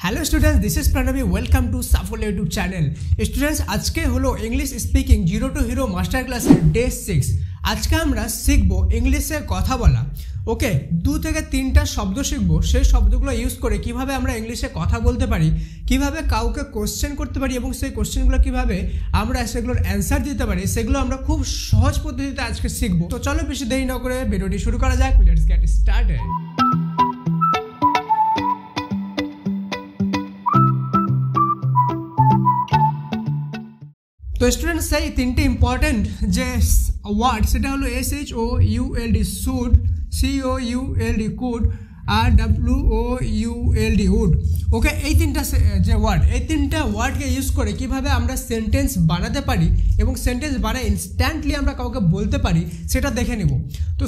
Hello students, this is Pranavi. Welcome to Saphalya YouTube channel. Students, आज के hello English speaking zero to hero master क्लासेर day 6। आज के आमरा शिखबो इंग्लिशे कथा बोला। ओके, दो থেকে তিনটা শব্দ শিখবো। সেই শব্দগুলো ইউজ করে কিভাবে আমরা ইংলিশে কথা বলতে পারি, কিভাবে কাউকে কোশ্চেন করতে পারি এবং সেই কোশ্চেনগুলো কিভাবে আমরা সেগুলোর অ্যানসার দিতে পারি, সেগুলো আমরা খুব সহজ পদ্ধতিতে আজকে শিখবো। তো চলো বেশি দেরি না করে ভিডিওটি শুরু করা যাক। Let's get started. তো স্টুডেন্টস, সেই তিনটে ইম্পর্টেন্ট যে ওয়ার্ড সেটা হলো SHOULD শুড, COULD কুড আর WOULD উড। ওকে, এই তিনটা যে ওয়ার্ড, এই তিনটা ওয়ার্ডকে ইউজ করে কিভাবে আমরা সেন্টেন্স বানাতে পারি এবং সেন্টেন্স বানায় ইনস্ট্যান্টলি আমরা কাউকে বলতে পারি সেটা দেখে নিব। তো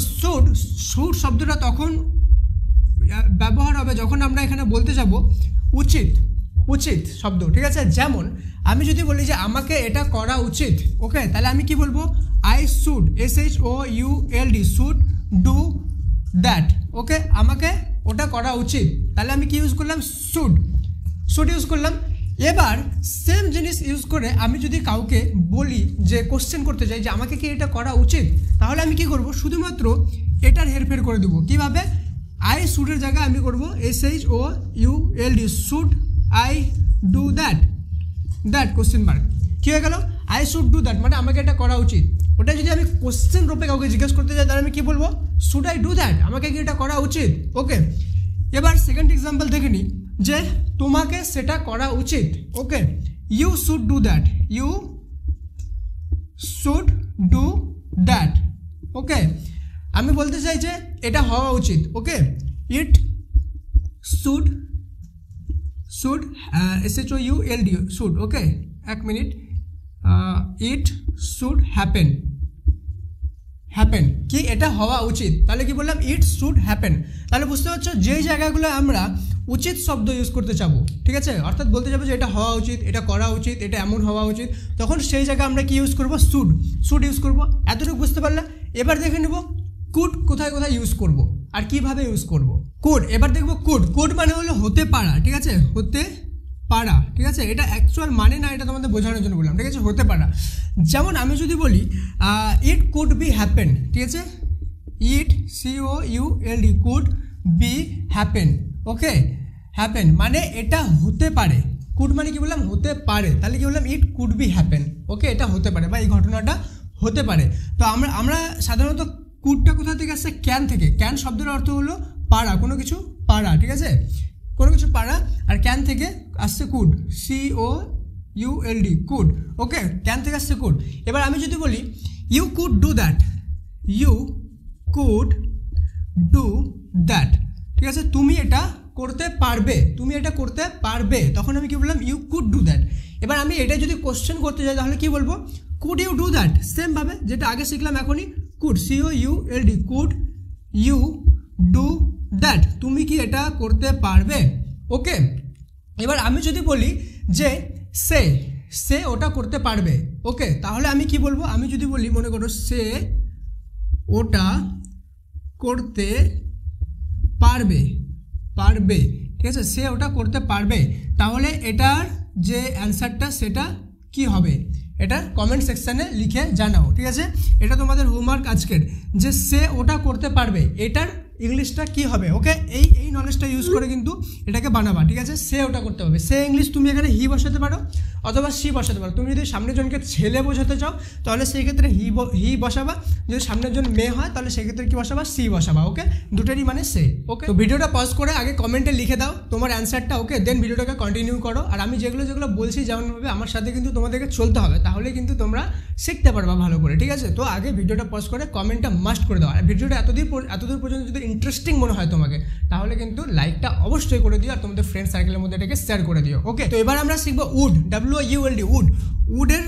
শুড শব্দটা তখন ব্যবহার হবে যখন আমরা এখানে বলতে যাব উচিত শব্দ, ঠিক আছে। যেমন আমি যদি বলি যে আমাকে এটা করা উচিত, ওকে, তাহলে আমি কি বলবো? I should, SHOULD should do that. Okay, আমাকে ওটা করা উচিত, তাহলে আমি কি ইউজ করলাম? শুড ইউজ করলাম। এবার সেম জিনিস ইউজ করে আমি যদি কাউকে বলি যে কোশ্চেন করতে চাই যে আমাকে কি এটা করা উচিত, তাহলে আমি কি করব? শুধুমাত্র এটার হেরফের করে দেবো। কিভাবে? আই শুডের জায়গায় আমি করব SHOULD should I do that question mark. কী হয়ে গেল? আই শুড ডু দ্যাট মানে আমাকে এটা করা উচিত। ওটা যদি আমি কোশ্চেন রূপে কাউকে জিজ্ঞেস করতে চাই তাহলে আমি কী বলবো? শুড আই ডু দ্যাট, আমাকে কি এটা করা উচিত। ওকে, এবার সেকেন্ড এক্সাম্পল দেখে নিই যে তোমাকে সেটা করা উচিত। Okay, you should do that, you should do that. Okay, আমি বলতে চাই যে এটা হওয়া উচিত। Okay, it should SHOULD should. Okay, এক মিনিট, ইট শুড হ্যাপেন কি এটা হওয়া উচিত। তাহলে কি বললাম? It should happen. তাহলে বুঝতে পারছো যেই জায়গাগুলো আমরা উচিত শব্দ ইউজ করতে চাবো, ঠিক আছে, অর্থাৎ বলতে যাবো যে এটা হওয়া উচিত, এটা করা উচিত, এটা এমন হওয়া উচিত, তখন সেই জায়গায় আমরা কি ইউজ করবো? শুড ইউজ করবো। এতটুকু বুঝতে পারলে? এবার দেখে নেব কুড কোথায় ইউজ করব আর কিভাবে ইউজ করব। কুড, এবার দেখবো কুড মানে হলো হতে পারা, ঠিক আছে, হতে পারা, ঠিক আছে। এটা অ্যাকচুয়াল মানে না, এটা তোমাদের বোঝানোর জন্য বললাম, ঠিক আছে, হতে পারা। যেমন আমি যদি বলি ইট কুড বি হ্যাপেন, ঠিক আছে, ইট COULD could be happen. Okay, happen মানে এটা হতে পারে। কুড মানে কি বললাম? হতে পারে। তাহলে কি বললাম? It could be happen. Okay, এটা হতে পারে বা এই ঘটনাটা হতে পারে। তো আমরা সাধারণত কুডটা কোথা থেকে আসছে? ক্যান থেকে। ক্যান শব্দের অর্থ হলো পারা, কোনো কিছু পারা, ঠিক আছে, কোনো কিছু পারা। আর ক্যান থেকে আসছে could, COULD could. Okay, can থেকে আসছে কুড। এবার আমি যদি বলি you could do that, you could do that, ঠিক আছে, তুমি এটা করতে পারবে, তখন আমি কি বললাম? You could do that. এবার আমি এটা যদি কোশ্চেন করতে যাই তাহলে কি বলবো? Could you do that. সেমভাবে যেটা আগে শিখলাম এখনই, could COULD could you do that, তুমি কি এটা করতে পারবে। ওকে, এবার আমি যদি বলি যে সে ওটা করতে পারবে, ওকে, তাহলে আমি কি বলবো? আমি যদি বলি, মনে করো সে ওটা করতে পারবে, ঠিক আছে, সে ওটা করতে পারবে, তাহলে এটার যে অ্যান্সারটা সেটা কি হবে? এটা কমেন্ট সেকশানে লিখে জানাও, ঠিক আছে। এটা তোমাদের হোমওয়ার্ক আজকের, যে সে ওটা করতে পারবে এটার ইংলিশটা কি হবে। ওকে, এই নলেজটা ইউজ করে কিন্তু এটাকে বানাবা, ঠিক আছে। সে ওটা করতে হবে, সে ইংলিশ তুমি এখানে হি বসাতে পারো অথবা সি বসাতে পারো। তুমি যদি সামনের জনকে ছেলে বোঝাতে চাও তাহলে সেই ক্ষেত্রে হি বসাবা, যদি সামনের জন মেয়ে হয় তাহলে সেক্ষেত্রে কি বসাবা? সি বসাবা। ওকে, দুটোরই মানে সে। ওকে, তো ভিডিওটা পজ করে আগে কমেন্টে লিখে দাও তোমার অ্যান্সারটা। ওকে, দেন ভিডিওটাকে কন্টিনিউ করো। আর আমি যেগুলো বলছি যেমনভাবে আমার সাথে কিন্তু তোমাদেরকে চলতে হবে, তাহলে কিন্তু তোমরা শিখতে পারবা ভালো করে, ঠিক আছে। তো আগে ভিডিওটা পজ করে কমেন্টটা মাস্ট করে দাও। আর ভিডিওটা এতদূর পর্যন্ত যদি ইন্টারেস্টিং মনে হয় তোমাকে তাহলে কিন্তু লাইকটা অবশ্যই করে দিও আর তোমাদের ফ্রেন্ড সার্কেলের মধ্যে এটাকে শেয়ার করে দিও। ওকে, তো এবার আমরা শিখবো উড, WOULD উড। উডের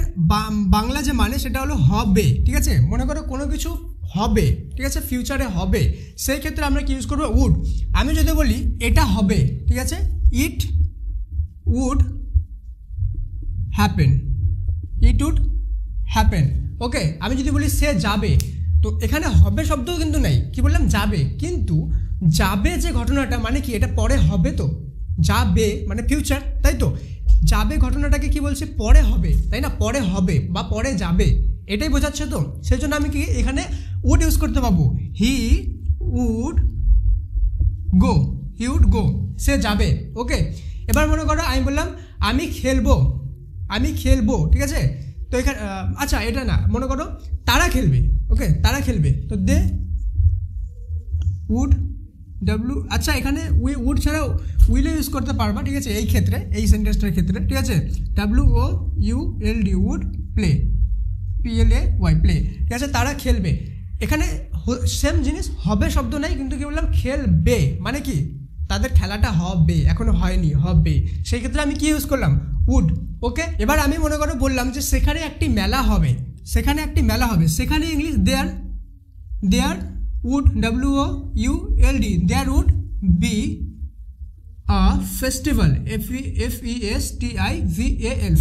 বাংলা যে মানে সেটা হলো হবে, ঠিক আছে। মনে করো কোনো কিছু হবে, ঠিক আছে, ফিউচারে হবে, সেই ক্ষেত্রে আমরা কি ইউজ করবো? উড। আমি যদি বলি এটা হবে, ঠিক আছে, ইট উড হ্যাপেন, ওকে। আমি যদি বলি সে যাবে, তো এখানে হবে শব্দও কিন্তু নেই, কি বললাম? যাবে। কিন্তু যাবে যে ঘটনাটা মানে কি? এটা পরে হবে, তো যাবে মানে ফিউচার, তাই তো? যাবে ঘটনাটাকে কি বলছে, পরে হবে, তাই না? পরে হবে বা পরে যাবে, এটাই বোঝাচ্ছে তো। সেই জন্য আমি কি এখানে উড ইউজ করতে পাবো, he would go, he would go, সে যাবে। ওকে, এবার মনে করো আমি বললাম আমি খেলবো, আমি খেলবো, ঠিক আছে? তো এখানে আচ্ছা এটা না, মনে করো তারা খেলবে, ওকে, তারা খেলবে, তো দে উড ডাব্লিউ, আচ্ছা এখানে উড ছাড়াও উইলও ইউজ করতে পারবা, ঠিক আছে? এই ক্ষেত্রে, এই সেন্টেন্সটার ক্ষেত্রে, ঠিক আছে? WOULD would play, PLAY play, ঠিক আছে? তারা খেলবে, এখানে সেম জিনিস, হবে শব্দ নাই, কিন্তু কি বললাম, খেলবে মানে কি তাদের খেলাটা হবে, এখনো হয়নি, হবে। সেই ক্ষেত্রে আমি কি ইউজ করলাম, উড। ওকে, এবার আমি মনে করো বললাম যে সেখানে একটি মেলা হবে, সেখানে একটি মেলা হবে, সেখানে English there would, WOULD, there would be a festival, FESTIVAL,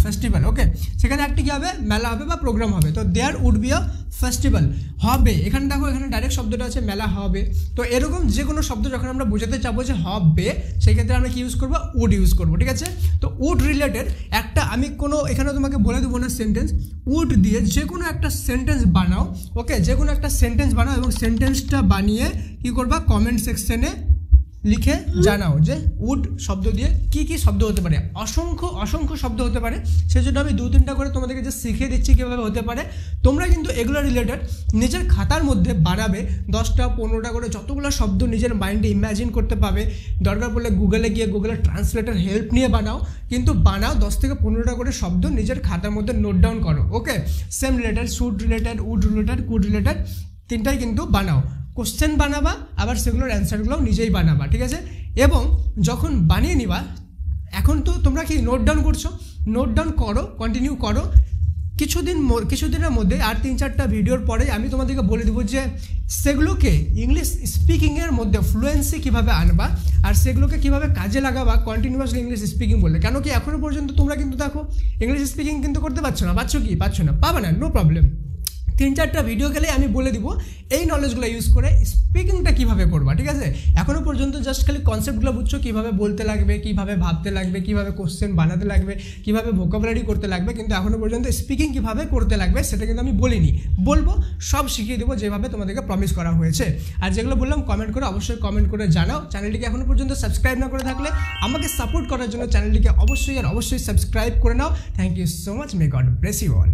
festival. Okay, সেখানে একটি কি হবে, মেলা হবে বা প্রোগ্রাম হবে, তো there would be a festival, হবে। এখানে দেখো, এখানে ডাইরেক্ট শব্দটা আছে মেলা হবে। তো এরকম যে কোনো শব্দ যখন আমরা বোঝাতে চাবো যে হবে, সেই ক্ষেত্রে আমরা কি ইউজ করবো, উড ইউজ করবো, ঠিক আছে? তো উড রিলেটেড একটা আমি কোনো এখানে তোমাকে বলে দেবো না সেন্টেন্স, উড দিয়ে যে কোনো একটা সেন্টেন্স বানাও। ওকে, যে কোনো একটা সেন্টেন্স বানাও এবং সেন্টেন্সটা বানিয়ে কি করবা, কমেন্ট সেকশনে লিখে জানাও যে উড শব্দ দিয়ে কি কি শব্দ হতে পারে। অসংখ্য শব্দ হতে পারে, সেই জন্য আমি 2-3টা করে তোমাদেরকে যে শিখিয়ে দিচ্ছি কীভাবে হতে পারে। তোমরা কিন্তু এগুলো রিলেটেড নিজের খাতার মধ্যে বানাবে 10টা 15টা করে, যতগুলো শব্দ নিজের মাইন্ডে ইম্যাজিন করতে পাবে। দরকার পড়লে গুগলে গিয়ে গুগলের ট্রান্সলেটার হেল্প নিয়ে বানাও, কিন্তু বানাও 10 থেকে 15টা করে শব্দ নিজের খাতার মধ্যে নোট ডাউন করো। Okay, same related, should related, would related, could related, তিনটাই কিন্তু বানাও। কোশ্চেন বানাবা, আবার সেগুলোর অ্যান্সারগুলোও নিজেই বানাবা, ঠিক আছে? এবং যখন বানিয়ে নিবা, এখন তো তোমরা কি নোট ডাউন করছো, নোট ডাউন করো, কন্টিনিউ করো। কিছুদিনের মধ্যে আর 3-4টা ভিডিওর পরে আমি তোমাদেরকে বলে দেবো যে সেগুলোকে ইংলিশ স্পিকিংয়ের মধ্যে ফ্লুয়েন্সি কীভাবে আনবা, আর সেগুলোকে কীভাবে কাজে লাগাবা কন্টিনিউয়াসলি ইংলিশ স্পিকিং বললে। কেন কি এখনও পর্যন্ত তোমরা কিন্তু দেখো ইংলিশ স্পিকিং কিন্তু করতে পারছো না, পাচ্ছ না, পাবা না, নো প্রবলেম। 3-4টা ভিডিও গেলে আমি বলে দিব এই নলেজগুলো ইউজ করে স্পিকিংটা কীভাবে করবা, ঠিক আছে? এখনও পর্যন্ত জাস্ট খালি কনসেপ্টগুলো বুঝছো, কীভাবে বলতে লাগবে, কীভাবে ভাবতে লাগবে, কীভাবে কোশ্চেন বানাতে লাগবে, কীভাবে ভোকাবুলারি করতে লাগবে, কিন্তু এখনও পর্যন্ত স্পিকিং কীভাবে করতে লাগবে সেটা কিন্তু আমি বলিনি। বলবো, সব শিখিয়ে দেবো যেভাবে তোমাদেরকে প্রমিস করা হয়েছে। আর যেগুলো বললাম কমেন্ট করে, অবশ্যই কমেন্ট করে জানাও। চ্যানেলটিকে এখনও পর্যন্ত সাবস্ক্রাইব না করে থাকলে আমাকে সাপোর্ট করার জন্য চ্যানেলটিকে অবশ্যই সাবস্ক্রাইব করে নাও। Thank you so much, may God bless you all.